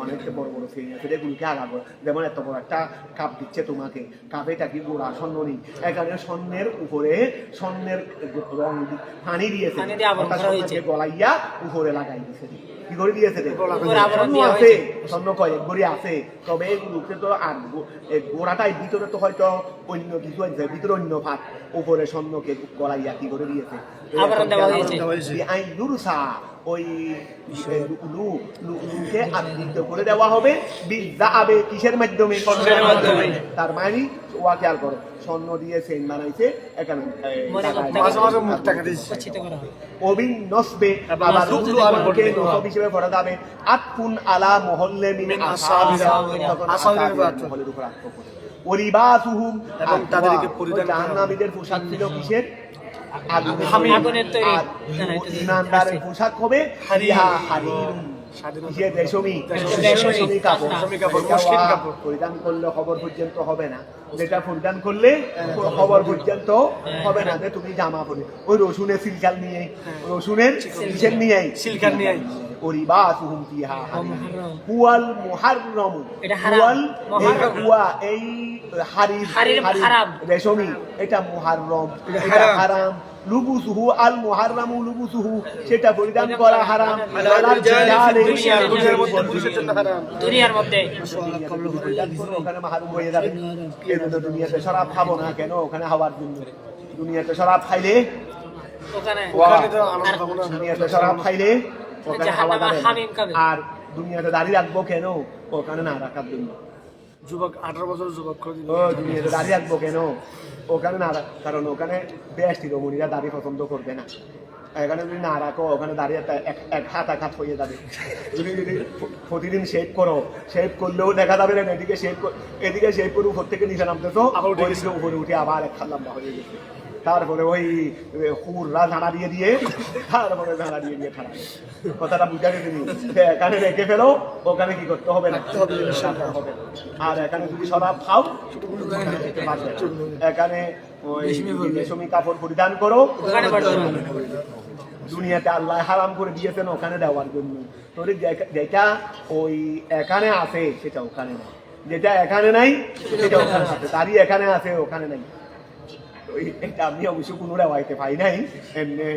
অনেক বড় বড় ফেরি আছে যেগুলোকে আগা করা যেমন এত বড় একটা কাপ দিচ্ছে তোমাকে কাপেটা কি গোড়া স্বর্ণ নেই এখানে স্বর্ণের উপরে স্বর্ণের রং পানি দিয়েছে পানি দিয়ে আবরণ অর্থাৎ করা হয়েছে। স্বর্ণকে গলাইয়া উপরে লাগাই দিয়েছে কি করে দিয়েছে রে? উপরে আবরণ স্বর্ণ দেওয়া আছে হয়েছে। স্বর্ণ কয়েক গড়ি আছে তবে এগুলোকে তো আর গোড়াটাই ভিতরে তো হয়তো অন্য কিছু আছে ভিতরে অন্য ভাত উপরে স্বর্ণকে গলাইয়া কি করে দিয়েছে আবরণ দেওয়া হয়েছে। আই লুরুসা ওই লুকে আবৃত করে দেওয়া হবে বিজাবে কিসের মাধ্যমে স্বর্ণের মাধ্যমে। তার মানে ওয়া খেয়াল করো স্বর্ণ দিয়ে সেন বানাইছে এখানে মাঝে মাঝে মুখ টাকা দিয়েছে। খচিত করা হবে। অবিন নসবে এবং আবার নসবে রুকলু আর বলবে। নসব হিসেবে পড়া যাবে আতফুন আলা মহল্লে মিন মিন আসাবিরা আসাবিরা। তখন আসাবিরা আসাবিরা বাদ। মহল্লের উপর আত্মা করে ওরিবাসুহুম এবং তাদেরকে পরিধান করা হবে। জাহান্নামীদের পোশাক ছিল কিসের আগুনের তৈরি। ইমানদারের পোশাক হবে হারিহা হারিরুন কিসের রেশমি রেশমি কাপড় রেশমি কাপড়, মসলিন কাপড়। পরিধান করলে খবর পর্যন্ত হবে না যেটা পরিধান করলে খবর পর্যন্ত হবে না যে তুমি জামা পরে ওই রসুনের সিলকাল নিয়ে রসুনের কিসের নিয়ে সিলকার নিয়ে। ওরিবাসুহুম ফিহা হারির মুহাররম। হুয়াল মুহাররম এটা হারাম। হুয়াল মুহাররম। হুয়া এই হারির হারির হারাম। রেশমি এটা মুহাররম এটা এটা হারাম। হারাম লুবুসুহু আল মুহাররামু লুবুসুহু সেটা পরিধান করা হারাম আলাল জালি ফি দুনিয়া দুনিয়ার মধ্যে পুরুষের জন্য হারাম। দুনিয়ার মধ্যে ওখানে মাহরুম হয়ে যাবে এজন্য দুনিয়াতে শরাব খাবো না কেন ওখানে হওয়ার জন্য দুনিয়াতে শরাব খাইলে ওখানে ওখানে তো আনন্দ পাবো না। দুনিয়াতে শরাব খাইলে ওখানে হাওয়া জাহান্নামে যাবে হামিম খাবে। আর দুনিয়াতে দাঁড়িয়ে রাখবো কেন ওখানে না রাখার জন্য যুবক 18 বছর যুবক করে দিল। ও দুনিয়াতে দাঁড়িয়ে রাখবো কেন ওখানে না কারণ ওখানে বেশ রমণীরা দাড়ি পছন্দ করবে না এখানে যদি না রাখো ওখানে দাঁড়িয়ে এক হাত হয়ে যাবে তুমি যদি প্রতিদিন শেভ করো শেভ করলেও দেখা যাবে না এদিকে শেভ করে উপর থেকে নিচে নামতেছো আবার উঠে ওইদিকে উপরে উঠে আবার এক হাত লম্বা হয়ে গেছে তারপরে ওই হুররা ঝাড়া দিয়ে তারপরে ঝাড়া দিয়ে খারাপ কথাটা বুঝা গেছে এখানে রেখে ফেলো ওখানে কি করতে হবে না হবে আর এখানে যদি শরাব খাও এখানে ওই রেশমি কাপড় পরিধান করো ওখানে পড়তে হবে। দুনিয়াতে আল্লাহ হারাম করে দিয়েছেন ওখানে দেওয়ার জন্য তোর যেটা ওই এখানে আছে সেটা ওখানে নাই যেটা এখানে নাই সেটা ওখানে আছে তারই এখানে আছে ওখানে নাই এটা আমি অবশ্য কোনো রেওয়াইতে পাই নাই এমনি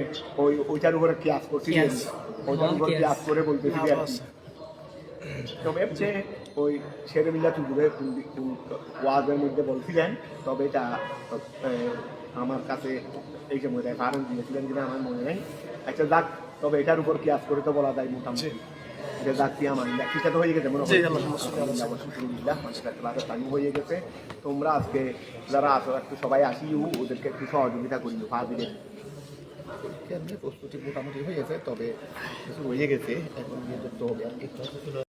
ওইটার উপরে ক্লাস করছি ওইটার উপর ক্লাস করে বলতেছি আর কি তবে হচ্ছে ওই শেরে মিল্লা চুগুরে ওয়াজের মধ্যে বলছিলেন তবে এটা আমার কাছে এই সময় কারণ দিয়েছিলেন কিনা আমার মনে নেই একটা যাক তবে এটার উপর ক্লাস করে তো বলা যায় মোটামুটি এটা যাচ্ছি আমার লেখিটা তো হয়ে গেছে মনে হয় টাইম হয়ে গেছে তোমরা আজকে যারা আসো একটু সবাই আসিও ওদেরকে একটু সহযোগিতা করিও ফাজিলের প্রস্তুতি মোটামুটি হয়ে গেছে তবে কিছু হয়ে গেছে এখন নিয়ে করতে হবে আর কি